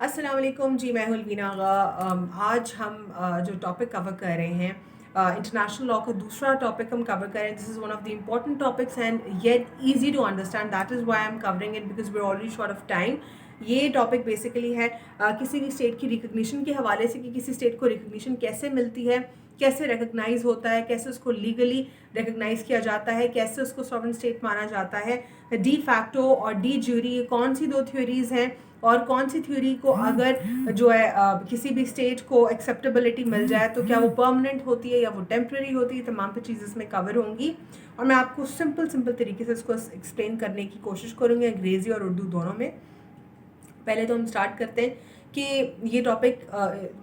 अस्सलाम वालेकुम जी, मैं हूँ अलवीना आगा। आज हम जो टॉपिक कवर कर रहे हैं, इंटरनेशनल लॉ का दूसरा टॉपिक हम कवर कर रहे हैं। This is one of the important topics and yet easy to understand. That is why I am covering it because we are already short of time. ये टॉपिक बेसिकली है किसी भी स्टेट की recognition के हवाले से, कि किसी स्टेट को रिकग्निशन कैसे मिलती है, कैसे रिकग्नाइज होता है, कैसे उसको लीगली रिकग्नाइज किया जाता है, कैसे उसको सॉवरेन स्टेट माना जाता है। डी फैक्टो और डी ज्यूरी, कौन सी दो थ्योरीज हैं और कौन सी थ्योरी को अगर जो है किसी भी स्टेट को एक्सेप्टेबिलिटी मिल जाए तो क्या वो परमानेंट होती है या वो टेम्प्रेरी होती है। तमाम चीज़ें इसमें कवर होंगी और मैं आपको सिंपल तरीके से इसको एक्सप्लेन करने की कोशिश करूँगी, अंग्रेज़ी और उर्दू दोनों में। पहले तो हम स्टार्ट करते हैं कि ये टॉपिक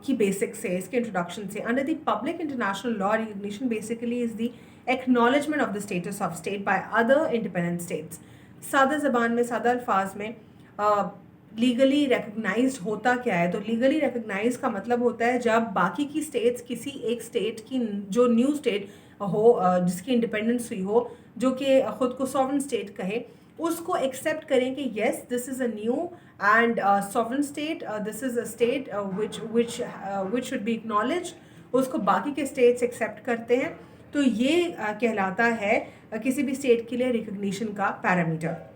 की बेसिक से, इसके इंट्रोडक्शन से। Under the public international law, recognition basically is the acknowledgement of the status of state by other independent states. सादा ज़बान में, सादा अल्फाज में लीगली रिकग्नाइज होता क्या है? तो लीगली रिकग्नाइज का मतलब होता है जब बाकी की स्टेट्स किसी एक स्टेट की, जो न्यू स्टेट हो, जिसकी इंडिपेंडेंस हुई हो, जो कि खुद को सॉवरेन स्टेट कहे, उसको एक्सेप्ट करें कि yes this is a new and sovereign state, this is a state which should be acknowledge. उसको बाकी के स्टेट्स एक्सेप्ट करते हैं, तो ये कहलाता है किसी भी स्टेट के लिए रिकग्निशन का पैरामीटर।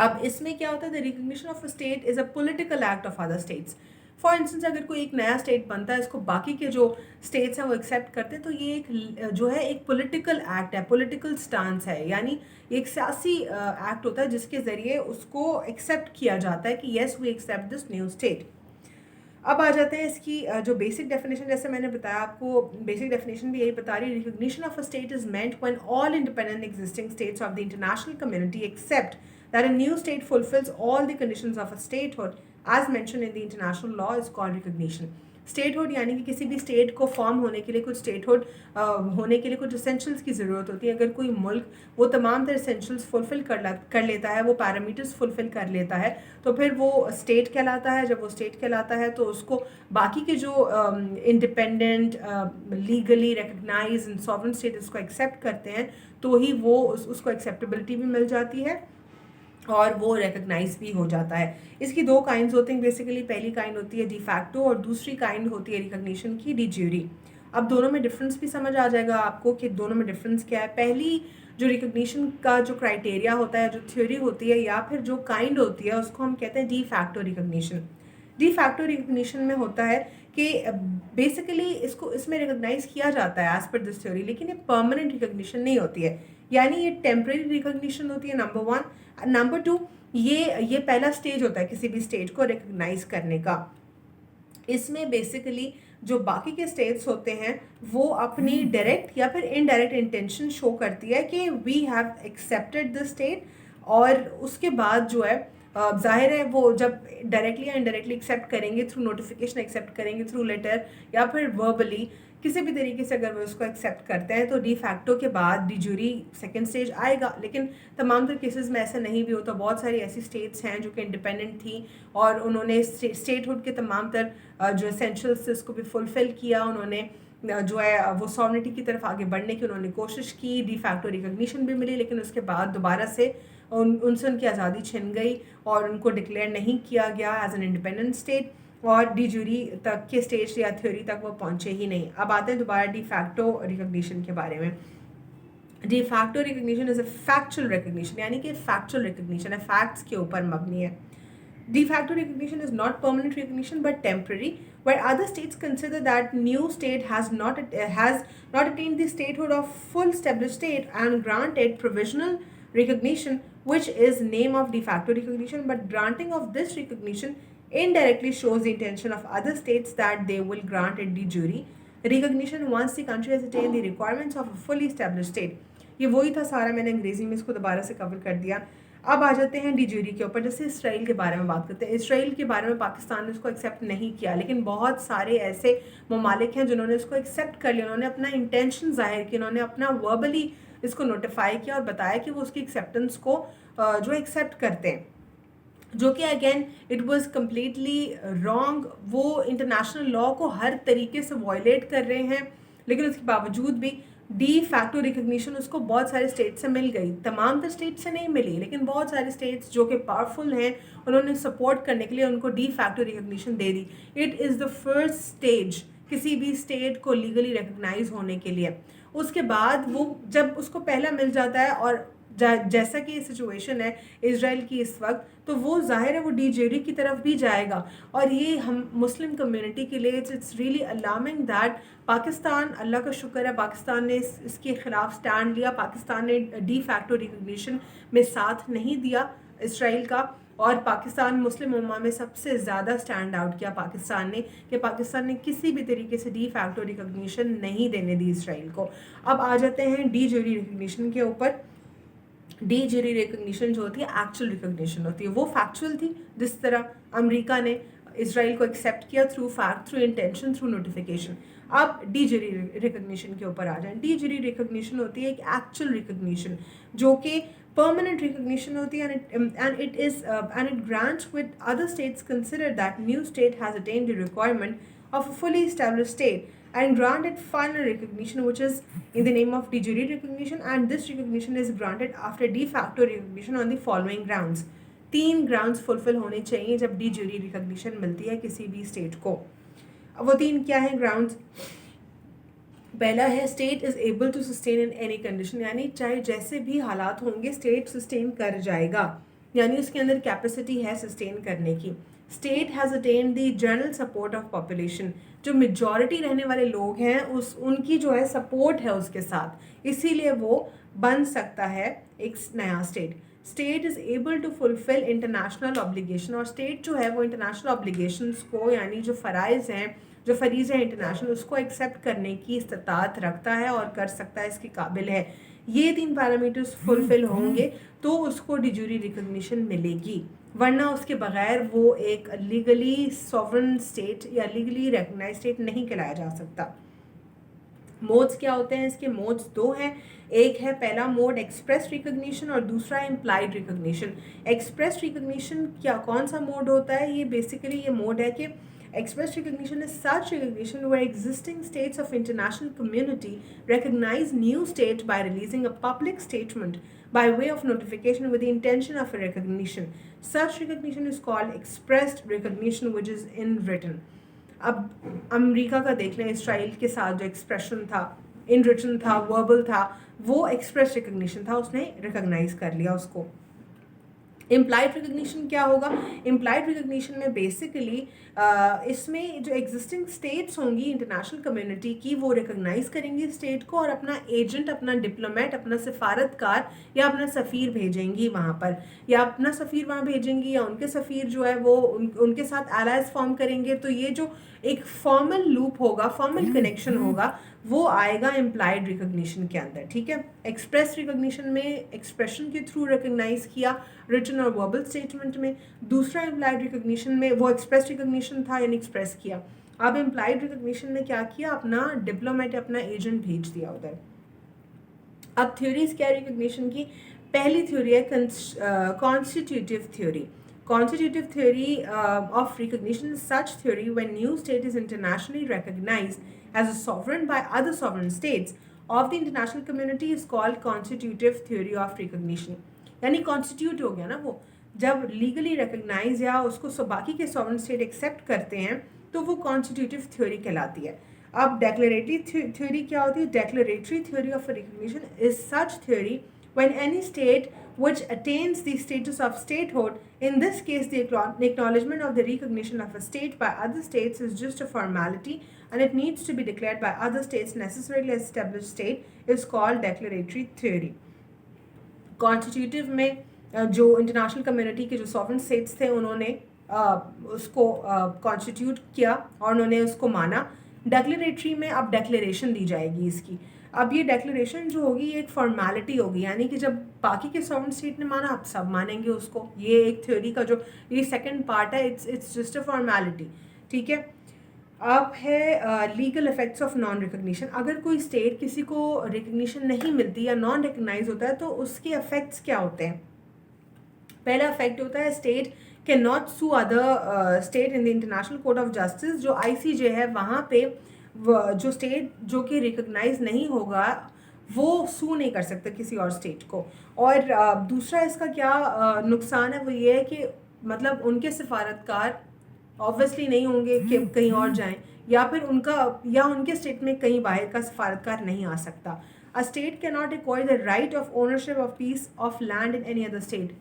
अब इसमें क्या होता है, the recognition of a state is a political act of other states. For instance अगर कोई एक नया स्टेट बनता है, इसको बाकी के जो स्टेट्स हैं वो एक्सेप्ट करते हैं, तो ये एक जो है एक पॉलिटिकल एक्ट है, पॉलिटिकल स्टांस है, यानी एक सियासी एक्ट होता है जिसके ज़रिए उसको एक्सेप्ट किया जाता है कि yes we accept this new state. अब आ जाते हैं इसकी जो बेसिक डेफिनेशन। जैसे मैंने बताया आपको, बेसिक डेफिनेशन भी यही बता रही है, recognition of a state is meant when all independent existing states of the international community accept that a new state fulfills all the conditions of a statehood as mentioned in the international law is called recognition. Statehood यानी कि किसी भी state को form होने के लिए कुछ statehood होने के लिए कुछ एसेंशियल्स की ज़रूरत होती है। अगर कोई मुल्क वो तमाम तरह एसेंशियल्स फुलफ़िल कर लेता है, वो पैरामीटर्स फुलफ़िल कर लेता है, तो फिर वो स्टेट कहलाता है। जब वो स्टेट कहलाता है तो उसको बाकी के जो independent legally recognise and sovereign state इसको एक्सेप्ट करते हैं, तो ही वो उसको एक्सेप्टेबिलिटी भी मिल जाती है और वो रिकग्नाइज भी हो जाता है। इसकी दो काइंड्स होती हैं बेसिकली। पहली काइंड होती है डी फैक्टो और दूसरी काइंड होती है रिकग्निशन की, डी ज्यूरी। अब दोनों में डिफरेंस भी समझ आ जाएगा आपको कि दोनों में डिफरेंस क्या है। पहली जो रिकग्निशन का जो क्राइटेरिया होता है, जो थ्योरी होती है या फिर जो काइंड होती है, उसको हम कहते हैं de facto recognition. De facto recognition में होता है कि बेसिकली इसमें रिकग्नाइज किया जाता है एज पर दिस थ्योरी, लेकिन ये परमानेंट रिकग्निशन नहीं होती है, यानी ये टेम्परेरी रिकग्निशन होती है, नंबर वन। नंबर टू, ये पहला स्टेज होता है किसी भी स्टेट को रिकग्नाइज करने का। इसमें बेसिकली जो बाकी के स्टेट्स होते हैं वो अपनी डायरेक्ट या फिर इनडायरेक्ट इंटेंशन शो करती है कि we have accepted the state, और उसके बाद जो है जाहिर है वो जब डायरेक्टली या इनडायरेक्टली एक्सेप्ट करेंगे, थ्रू नोटिफिकेशन एक्सेप्ट करेंगे, थ्रू लेटर या फिर वर्बली, किसी भी तरीके से अगर वो उसको एक्सेप्ट करते हैं, तो डी फैक्टो के बाद डी ज्यूरी सेकेंड स्टेज आएगा। लेकिन तमाम तर केसेस में ऐसा नहीं भी होता। बहुत सारी ऐसी स्टेट्स हैं जो कि इंडिपेंडेंट थी और उन्होंने स्टेटहुड के तमाम तर जो एसेंशियल्स थे उसको भी फुलफ़िल किया। उन्होंने जो है वो सॉवरेनिटी की तरफ आगे बढ़ने की उन्होंने कोशिश की, डी फैक्टो रिकग्निशन भी मिली, लेकिन उसके बाद दोबारा से उनसे उनकी आज़ादी छिन गई और उनको डिक्लेयर नहीं किया गया एज एन इंडिपेंडेंट स्टेट, और डी ज्यूरी तक के स्टेज या थ्योरी तक वो पहुंचे ही नहीं। अब आते हैं दोबारा डी फैक्टो रिकग्निशन के बारे में। De facto recognition is a factual recognition, यानी कि फैक्चुअल रिकग्निशन है, फैक्ट्स के ऊपर मबनी है। De facto recognition is not permanent recognition but temporary, where other states consider that new state has not attained the statehood of full established state and grant it provisional recognition, which is name of de facto recognition. But granting of this recognition indirectly shows the intention of other states that they will grant it de jure recognition once the country has attained the requirements of a fully established state. ये वही था सारा, मैंने अंग्रेजी में इसको दोबारा से कवर कर दिया। अब आ जाते हैं डी ज्यूरी के ऊपर। जैसे इसराइल के बारे में बात करते हैं। इसराइल के बारे में पाकिस्तान ने इसको एक्सेप्ट नहीं किया, लेकिन बहुत सारे ऐसे ममालिक हैं जिन्होंने इसको एक्सेप्ट कर लिया। उन्होंने अपना इंटेंशन जाहिर किया, उन्होंने अपना वर्बली इसको नोटिफाई किया और बताया कि वो उसकी एक्सेप्टेंस को जो एक्सेप्ट करते हैं, जो कि again it was completely wrong. वो इंटरनेशनल लॉ को हर तरीके से वायलेट कर रहे हैं, लेकिन उसके बावजूद भी डी फैक्टो रिकग्निशन उसको बहुत सारे स्टेट से मिल गई, तमाम तो स्टेट से नहीं मिली, लेकिन बहुत सारे स्टेट्स जो कि पावरफुल हैं उन्होंने सपोर्ट करने के लिए उनको de facto recognition they the. It is the first stage किसी भी स्टेट को लीगली रिकग्नाइज होने के लिए। उसके बाद वो जब उसको पहला मिल जाता है और जैसा कि सिचुएशन है इसराइल की इस वक्त, तो वो जाहिर है वो डी जेरी की तरफ भी जाएगा। और ये हम मुस्लिम कम्युनिटी के लिए it's really alarming that Pakistan, अल्लाह का शुक्र है पाकिस्तान ने इसके ख़िलाफ़ स्टैंड लिया। पाकिस्तान ने डी फैक्टो रिकग्निशन में साथ नहीं दिया इसराइल का, और पाकिस्तान मुस्लिम उम्मा में सबसे ज़्यादा स्टैंड आउट किया पाकिस्तान ने, कि पाकिस्तान ने किसी भी तरीके से डी फैक्टो रिकग्निशन नहीं देने दी इसराइल को। अब आ जाते हैं डी जेरी रिकग्निशन के ऊपर। डी जेरी रिकग्निशन जो होती है एक्चुअल रिकग्निशन होती है, वो फैक्चुअल थी, जिस तरह अमेरिका ने इसराइल को एक्सेप्ट किया through fact, through intention, through notification. अब डी जेरी रिकग्निशन के ऊपर आ जाए। डी जेरी रिकग्निशन होती है एक एक्चुअल रिकग्निशन जो कि permanent recognition होती है, and it grants with other states consider that new state has attained the requirement of a fully established state and granted final recognition, which is in the name of de jure recognition, and this recognition is granted after de facto recognition on the following grounds। 3 grounds fulfill होने चाहिए जब de jure recognition मिलती है किसी भी state को। अब वो 3 क्या हैं grounds? पहला है state is able to sustain in any condition, यानी चाहे जैसे भी हालात होंगे स्टेट सस्टेन कर जाएगा, यानी उसके अंदर कैपेसिटी है सस्टेन करने की। State has attend the general support of population, जो मेजॉरिटी रहने वाले लोग हैं उनकी जो है सपोर्ट है उसके साथ, इसीलिए वो बन सकता है एक नया state. State is able to fulfil international obligation, और स्टेट जो है वो इंटरनेशनल ऑब्लिगेशंस को, यानी जो फ़राइज़ हैं, जो फरीज़ है इंटरनेशनल, उसको एक्सेप्ट करने की इस्तात रखता है और कर सकता है, इसके काबिल है। ये 3 पैरामीटर्स फुलफिल होंगे तो उसको डी जूरी रिकग्निशन मिलेगी, वरना उसके बगैर वो एक लीगली सॉवरन स्टेट या लीगली रिकग्नाइज स्टेट नहीं कहलाया जा सकता। मोड्स क्या होते हैं इसके? मोड्स 2 हैं। एक है पहला मोड एक्सप्रेस रिकग्निशन और दूसरा इम्प्लाइड रिकग्निशन। एक्सप्रेस रिकग्निशन क्या कौन सा मोड होता है? ये बेसिकली ये मोड है कि express recognition is such recognition where existing states of international community recognize new state by releasing a public statement by way of notification with the intention of a recognition. Such recognition is called expressed recognition, which is in written. अब America का देख लें, Israel के साथ जो expression था, इन written था, verbal था, वो एक्सप्रेस रिकग्निशन था, उसने रिकग्नाइज कर लिया उसको। इम्प्लाइड रिकग्निशन क्या होगा? इम्प्लाइड रिकग्निशन में बेसिकली इसमें जो एग्जिस्टिंग स्टेट्स होंगी इंटरनेशनल कम्युनिटी की, वो रिकग्नाइज करेंगी स्टेट को और अपना एजेंट, अपना डिप्लोमेट, अपना सफारतकार या अपना सफ़ीर भेजेंगी वहाँ पर, या अपना सफ़ीर वहाँ भेजेंगी या उनके सफ़ीर जो है वो उनके साथ एलायंस फॉर्म करेंगे। तो ये जो एक फॉर्मल लूप होगा, फॉर्मल कनेक्शन होगा, वो आएगा इम्प्लाइड रिकग्निशन के अंदर। ठीक है, एक्सप्रेस रिकग्निशन में एक्सप्रेशन के थ्रू रिकग्नाइज किया रिटन और वर्बल स्टेटमेंट में। दूसरा इम्प्लाइड रिकग्निशन में वो एक्सप्रेस रिकग्निशन था यानी एक्सप्रेस किया। अब इम्प्लाइड रिकग्निशन में क्या किया? अपना डिप्लोमेट, अपना एजेंट भेज दिया उधर। अब थ्योरीज क्या रिकग्निशन की? पहली थ्योरी है constitutive theory. Constitutive theory of recognition is such theory when new state is internationally recognized as a sovereign by other sovereign states of the international community is called constitutive theory of recognition। यानी constitute हो गया ना, वो जब legally recognize या उसको बाकी के sovereign state accept करते हैं तो वो constitutive theory कहलाती है। अब declaratory theory क्या होती है? Declaratory theory of recognition is such theory when any state which attains the status of statehood, in this case the acknowledgement of the recognition of a state by other states is just a formality and it needs to be declared by other states necessarily as established state, is called declaratory theory। Constitutive में जो international community के जो sovereign states थे उन्होंने उसको constitute किया और उन्होंने उसको माना। डेक्लेरेटरी में अब डेक्लेरेशन दी जाएगी इसकी। अब ये डेक्लेरेशन जो होगी ये एक फॉर्मेलिटी होगी, यानी कि जब बाकी के सॉवरेन स्टेट ने माना अब सब मानेंगे उसको। ये एक थ्योरी का जो ये सेकंड पार्ट है, इट्स जस्ट अ फॉर्मेलिटी। ठीक है, अब है legal effects of non recognition. अगर कोई स्टेट किसी को रिकग्निशन नहीं मिलती या नॉन रिकग्नाइज होता है तो उसके इफेक्ट्स क्या होते हैं? पहला इफेक्ट होता है state can not sue other state in the international court of justice. जो ICJ है वहाँ पे जो स्टेट जो कि रिकग्नाइज नहीं होगा वो सू नहीं कर सकते किसी और स्टेट को। और दूसरा इसका क्या नुकसान है वो ये है कि मतलब उनके सिफारतकार ऑब्वियसली नहीं होंगे कि कहीं और जाएं, या फिर उनका या उनके स्टेट में कहीं बाहर का सफारतकार नहीं आ सकता। A state can not acquire the right of ownership of peace of land in any other state.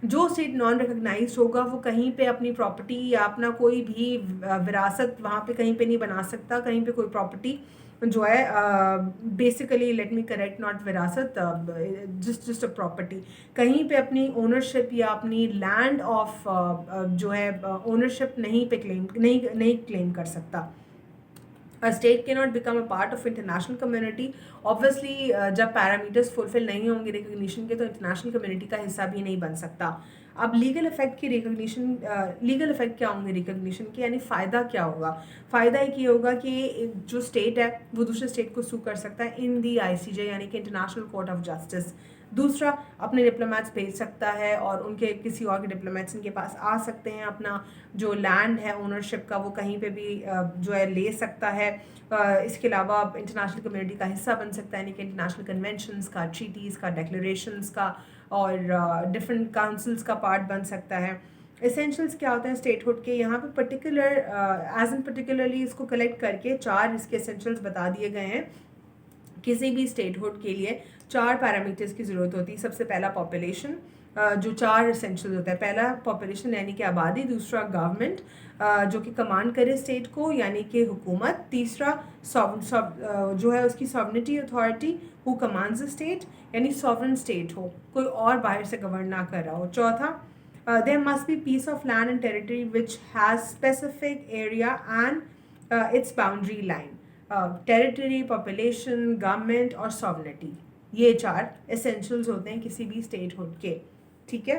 जो स्टेट नॉन रिकग्नाइज होगा वो कहीं पे अपनी प्रॉपर्टी या अपना कोई भी विरासत वहाँ पे कहीं पे नहीं बना सकता, कहीं पे कोई प्रॉपर्टी जो है basically let me correct, not विरासत, जस्ट अ प्रॉपर्टी, कहीं पे अपनी ओनरशिप या अपनी लैंड ऑफ जो है ओनरशिप नहीं पे नहीं क्लेम कर सकता। A state cannot become a part of international community. Obviously जब पैरामीटर्स फुलफिल नहीं होंगे रिकग्निशन के तो इंटरनेशनल कम्युनिटी का हिस्सा भी नहीं बन सकता। अब लीगल इफेक्ट की रिकग्निशन, लीगल इफेक्ट क्या होंगे रिकग्निशन के, यानी फ़ायदा क्या होगा? फ़ायदा एक ये होगा कि जो स्टेट है वो दूसरे स्टेट को सू कर सकता है इन दी ICJ यानी कि इंटरनेशनल कोर्ट ऑफ जस्टिस। दूसरा, अपने डिप्लोमेट्स भेज सकता है और उनके किसी और के डिप्लोमेट्स इनके पास आ सकते हैं, अपना जो लैंड है ओनरशिप का वो कहीं पे भी जो है ले सकता है। इसके अलावा इंटरनेशनल कम्युनिटी का हिस्सा बन सकता है, यानी कि इंटरनेशनल कन्वेंशंस का, ट्रीटीज़ का, डिक्लेरेशंस का और डिफरेंट काउंसिल्स का पार्ट बन सकता है। एसेंशियल्स क्या होते हैं स्टेटहुड के, यहाँ पे पर्टिकुलर एज इन पर्टिकुलरली इसको कलेक्ट करके 4 इसके एसेंशियल्स बता दिए गए हैं। किसी भी स्टेटहुड के लिए 4 पैरामीटर्स की ज़रूरत होती है। सबसे पहला पॉपुलेशन, जो 4 एसेंशियल्स होता है। पहला पॉपुलेशन यानी कि आबादी, दूसरा गवर्नमेंट जो कि कमांड करे स्टेट को यानी कि हुकूमत, तीसरा जो है उसकी sovereignty authority who commands the state यानी सॉवरेन स्टेट हो, कोई और बाहर से गवर्न ना कर रहा हो। चौथा, there must be piece of land and territory which has specific area and its boundary line. Territory, population, government और सॉवरेनिटी, ये 4 एसेंशियल्स होते हैं किसी भी स्टेटहुड के। ठीक है।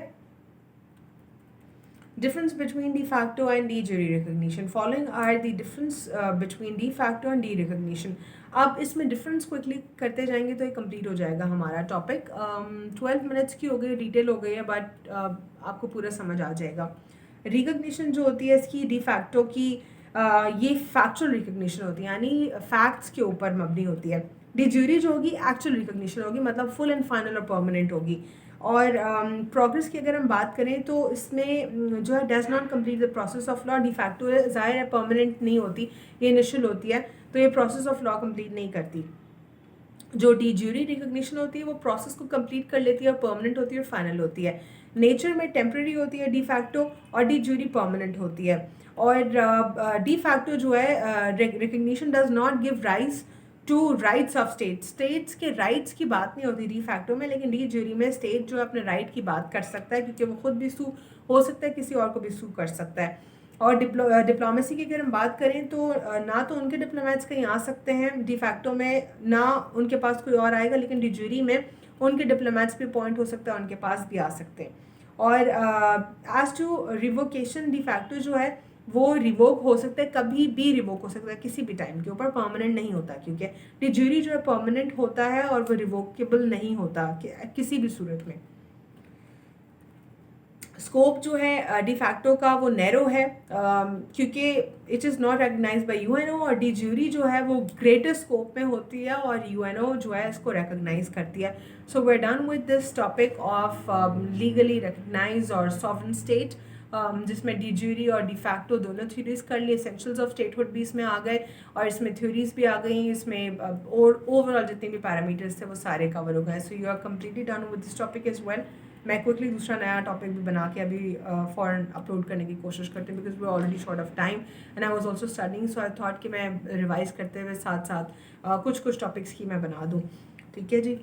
Difference between de facto and de jure recognition. Following are the difference between de facto and de recognition. अब इसमें डिफरेंस क्विकली करते जाएंगे तो ये कंप्लीट हो जाएगा हमारा टॉपिक। 12 मिनट्स की हो गई, डिटेल हो गई है, बट आपको पूरा समझ आ जाएगा। रिकग्निशन जो होती है इसकी डी फैक्टो की ये फैक्चुअल रिकग्निशन होती है, यानी फैक्ट्स के ऊपर मबनी होती है। डी ज्यूरी जो होगी एक्चुअल रिकग्निशन होगी, मतलब फुल एंड फाइनल और परमानेंट होगी। और प्रोग्रेस की अगर हम बात करें तो इसमें जो है does not complete the process of law. De facto ज़ाहिर है परमानेंट नहीं होती, ये इनिशियल होती है, तो ये प्रोसेस ऑफ लॉ कंप्लीट नहीं करती। जो डी ज्यूरी रिकग्निशन होती है वो प्रोसेस को कंप्लीट कर लेती है और परमानेंट होती है और फाइनल होती है। नेचर में टेम्प्रेरी होती है डी फैक्टो और डी ज्यूरी परमानेंट होती है। और डी फैक्टो जो है recognition does not give rise to rights of states के राइट्स की बात नहीं होती डी फैक्टो में, लेकिन डी ज्यूरी में स्टेट जो है अपने राइट की बात कर सकता है, क्योंकि वो खुद भी सू हो सकता है, किसी और को भी सू कर सकता है। और डिप्लोमेसी की अगर हम बात करें तो ना तो उनके डिप्लोमेट्स कहीं आ सकते हैं डी फैक्टो में, ना उनके पास कोई और आएगा, लेकिन डी ज्यूरी में उनके डिप्लोमेट्स भी अपॉइंट हो सकता है, उनके पास भी आ सकते हैं। और as to revocation, de facto जो है वो रिवोक हो सकता है, कभी भी रिवोक हो सकता है किसी भी टाइम के ऊपर, परमानेंट नहीं होता, क्योंकि डी ज्यूरी जो है परमानेंट होता है और वो रिवोकेबल नहीं होता किसी भी सूरत में। स्कोप जो है डी फैक्टो का वो नैरो है, क्योंकि it is not recognise by UNO, और डी ज्यूरी जो है वो ग्रेटर स्कोप में होती है और यूएनओ जो है इसको रिकग्नाइज करती है। So we are done with this topic of legally recognise और सॉवरेन स्टेट, जिसमें डी ज्यूरी और डी फैक्टो दोनों थ्योरीज कर ली। एसेंशियल्स ऑफ स्टेटहुड भी इसमें आ गए और इसमें थ्योरीज भी आ गई, इसमें और ओवरऑल जितने भी पैरामीटर्स थे वो सारे कवर हो गए। So you are completely done with this topic as well. मैं क्विकली दूसरा नया टॉपिक भी बना के अभी फ़ौरन अपलोड करने की कोशिश करती हूँ, because we already short of time and I was also studying, so I thought कि मैं रिवाइज करते हुए साथ साथ कुछ टॉपिक्स की मैं बना दूँ। ठीक है जी।